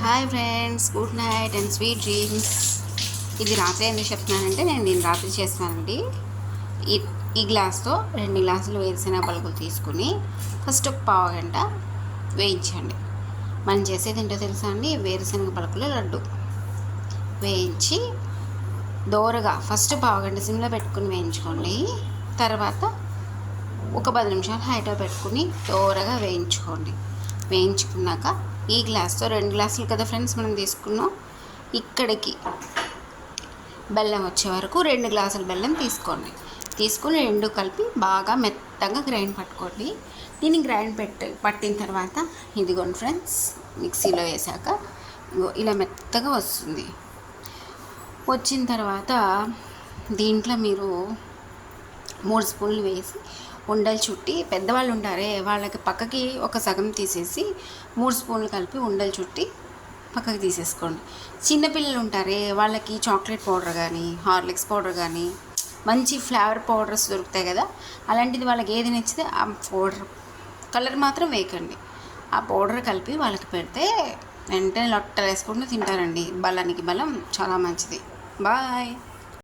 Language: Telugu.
Hi friends, good night and sweet dreams. ఇది రాత్రి ఎందుకు చెప్తున్నానంటే నేను దీన్ని రాత్రి చేస్తానండి. ఈ ఈ గ్లాస్తో 2 గ్లాసులు వేరుశెనగ పలుకులు తీసుకుని ఫస్ట్ ఒక పావు గంట వేయించండి. మనం చేసేది ఏంటో తెలుసా అండి, వేరుశెనగ పలుకులు లడ్డు వేయించి దోరగా ఫస్ట్ పావు గంట సిమ్లో పెట్టుకుని వేయించుకోండి. తర్వాత ఒక 10 నిమిషాలు హైలో పెట్టుకుని దోరగా వేయించుకోండి. వేయించుకున్నాక ఈ గ్లాస్తో 2 గ్లాసులు కదా ఫ్రెండ్స్ మనం తీసుకున్నాం, ఇక్కడికి బెల్లం వచ్చే వరకు 2 గ్లాసుల బెల్లం తీసుకుని 2 కలిపి బాగా మెత్తగా గ్రైండ్ పట్టుకోండి. దీన్ని గ్రైండ్ పట్టిన తర్వాత ఇదిగోండి ఫ్రెండ్స్, మిక్సీలో వేసాక ఇలా మెత్తగా వస్తుంది. వచ్చిన తర్వాత దీంట్లో మీరు 3 స్పూన్లు వేసి ఉండలు చుట్టి, పెద్దవాళ్ళు ఉంటారే వాళ్ళకి పక్కకి ఒక సగం తీసేసి 3 స్పూన్లు కలిపి ఉండలు చుట్టి పక్కకి తీసేసుకోండి. చిన్నపిల్లలు ఉంటారే వాళ్ళకి చాక్లెట్ పౌడర్ కానీ హార్లిక్స్ పౌడర్ కానీ మంచి ఫ్లేవర్ పౌడర్స్ దొరుకుతాయి కదా, అలాంటిది వాళ్ళకి ఏది నచ్చితే ఆ పౌడర్, కలర్ మాత్రం వేయకండి, ఆ పౌడర్ కలిపి వాళ్ళకి పెడితే వెంటనే లొట్టలు వేసుకుంటూ తింటారండి. బలానికి బలం, చాలా మంచిది. బాయ్.